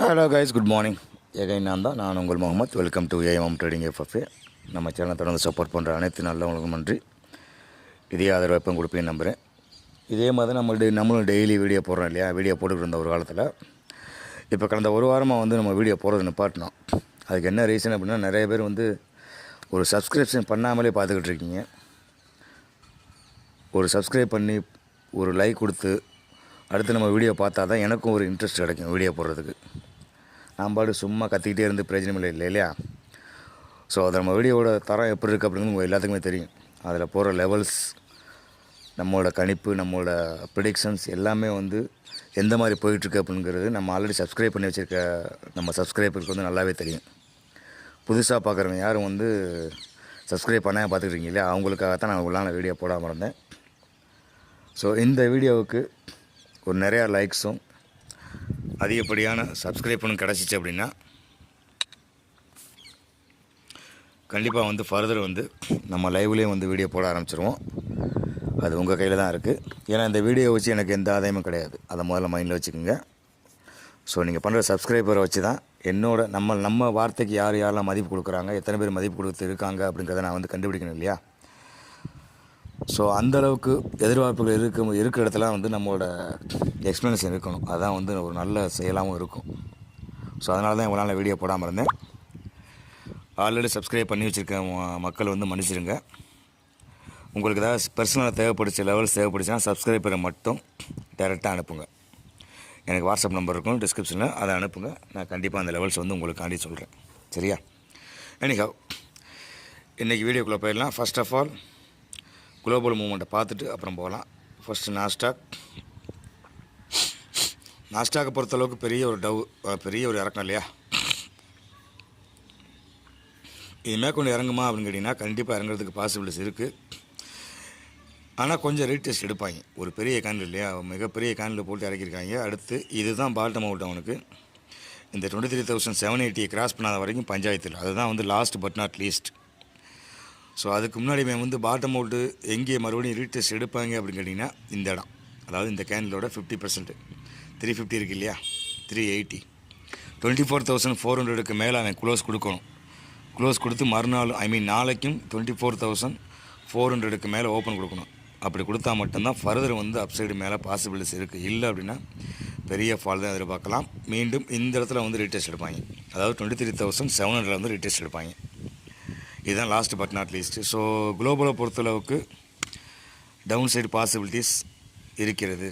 Hello guys, good morning. நான் உங்கள் Mohammed. Welcome to AM trading FFA. நம்ம சேனலை தொடர்ந்து சப்போர்ட் பண்ணுற அனைத்து நல்லவங்களுக்கும் நன்றி. இதே ஆதரவு எப்போ கொடுப்பேன்னு நம்புகிறேன். இதே மாதிரி நம்மளும் டெய்லி வீடியோ போடுறோம் இல்லையா? வீடியோ போட்டுக்கிட்டு இருந்த ஒரு காலத்தில் இப்போ கடந்த ஒரு வாரமாக நம்ம வீடியோ போடுறது நிப்பாட்டினோம். அதுக்கு என்ன ரீசன் அப்படின்னா, நிறைய பேர் ஒரு சப்ஸ்கிரிப்ஷன் பண்ணாமலே பார்த்துக்கிட்டு இருக்கீங்க. ஒரு சப்ஸ்கிரைப் பண்ணி ஒரு லைக் கொடுத்து அடுத்து நம்ம வீடியோ பார்த்தா தான் எனக்கும் ஒரு இன்ட்ரெஸ்ட் கிடைக்கும் வீடியோ போடுறதுக்கு. நான் பாட்டு சும்மா கத்திக்கிட்டே இருந்து பிரயோஜனம் இல்லை இல்லையா? ஸோ அது நம்ம வீடியோவோட தரம் எப்படி இருக்குது அப்படிங்கிறது உங்கள் எல்லாத்துக்குமே தெரியும். அதில் போகிற லெவல்ஸ், நம்மளோட கணிப்பு, நம்மளோட ப்ரிடிக்ஷன்ஸ் எல்லாமே எந்த மாதிரி போயிட்டுருக்கு அப்படிங்கிறது நம்ம ஆல்ரெடி சப்ஸ்கிரைப் பண்ணி வச்சுருக்க நம்ம சப்ஸ்கிரைபருக்கு நல்லாவே தெரியும். புதுசாக பார்க்குறவங்க யாரும் சப்ஸ்கிரைப் பண்ணால் பார்த்துக்கிட்டீங்க இல்லையா? அவங்களுக்காகத்தான் நான் உள்ளான வீடியோ போடாமல் இருந்தேன். ஸோ இந்த வீடியோவுக்கு ஒரு நிறையா லைக்ஸும் அதிகப்படியான சப்ஸ்கிரைபனும் கிடச்சிச்சு அப்படின்னா கண்டிப்பாக ஃபர்தர் நம்ம லைவ்லேயே வீடியோ போட ஆரம்பிச்சிருவோம். அது உங்கள் கையில் தான் இருக்குது. ஏன்னா இந்த வீடியோ வச்சு எனக்கு எந்த ஆதாயமும் கிடையாது. அதை முதல்ல மைண்டில் வச்சுக்கோங்க. ஸோ நீங்கள் பண்ணுற சப்ஸ்கிரைபரை வச்சு தான் நம்ம வார்த்தைக்கு யாரெல்லாம் மதிப்பு கொடுக்குறாங்க, எத்தனை பேர் மதிப்பு கொடுத்து இருக்காங்க அப்படிங்கிறத நான் கண்டுபிடிக்கணும் இல்லையா? ஸோ அந்தளவுக்கு எதிர்பார்ப்புகள் இருக்கிற இடத்துல நம்மளோட எக்ஸ்ப்ளனேஷன் இருக்கணும். அதுதான் ஒரு நல்ல செயலாகவும் இருக்கும். ஸோ அதனால தான் இவ்வளோ நாள் வீடியோ போடாமல் இருந்தேன். ஆல்ரெடி சப்ஸ்கிரைப் பண்ணி வச்சுருக்க மக்கள் மன்னிச்சிருங்க. உங்களுக்கு ஏதாவது பர்சனலாக தேவைப்படுச்சு, லெவல்ஸ் தேவைப்படுச்சுன்னா சப்ஸ்கிரைபரை மட்டும் டைரெக்டாக அனுப்புங்க. எனக்கு வாட்ஸ்அப் நம்பர் இருக்கும் டிஸ்கிரிப்ஷனில், அதை அனுப்புங்க. நான் கண்டிப்பாக அந்த லெவல்ஸ் உங்களுக்காண்டி சொல்கிறேன். சரியா? எனிஹவ், இன்றைக்கி வீடியோக்குள்ளே போயிடலாம். ஃபர்ஸ்ட் ஆஃப் ஆல் குளோபல் மூவ்மெண்ட்டை பார்த்துட்டு அப்புறம் போகலாம். ஃபஸ்ட்டு நாஸ்டாக்கை பொறுத்தளவுக்கு பெரிய ஒரு இறக்கம் இல்லையா? இதுமாதிரி கொண்டு இறங்குமா அப்படின்னு கேட்டிங்கன்னா கண்டிப்பாக இறங்குறதுக்கு பாசிபிலிட்டிஸ் இருக்குது. ஆனால் கொஞ்சம் ரீடெஸ்ட் எடுப்பாங்க. ஒரு பெரிய கேண்டில் இல்லையா? மிகப்பெரிய கேண்டில் போட்டு இறக்கியிருக்காங்க. அடுத்து இதுதான் பாட்டம் அவுட். அவனுக்கு இந்த 23,780 கிராஸ் பண்ணாத வரைக்கும் பஞ்சாயத்தில் அதுதான் last but not least. So அதுக்கு முன்னாடி பாட்டம் அவுட்டு எங்கே மறுபடியும் ரீடெஸ்ட் எடுப்பாங்க அப்படின்னு கேட்டிங்கன்னா இந்த இடம், அதாவது இந்த கேண்டிலோட 50%, 350 இருக்குது இல்லையா? 380, 24,400க்கு மேலே அவன் க்ளோஸ் கொடுக்கணும். க்ளோஸ் கொடுத்து மறுநாள் நாளைக்கும் 24,400க்கு மேலே ஓப்பன் கொடுக்கணும். அப்படி கொடுத்தா மட்டும்தான் ஃபர்தர் அப்சைடு மேலே பாசிபிலிட்டிஸ் இருக்குது. இல்லை அப்படின்னா பெரிய ஃபால் தான் எதிர்பார்க்கலாம். மீண்டும் இந்த இடத்துல ரீடெஸ்ட் எடுப்பாங்க. அதாவது 23,700 ரீடெஸ்ட் எடுப்பாங்க. இதுதான் last but not least. So குளோபலை பொறுத்தளவுக்கு டவுன் சைடு பாசிபிலிட்டிஸ் இருக்கிறது.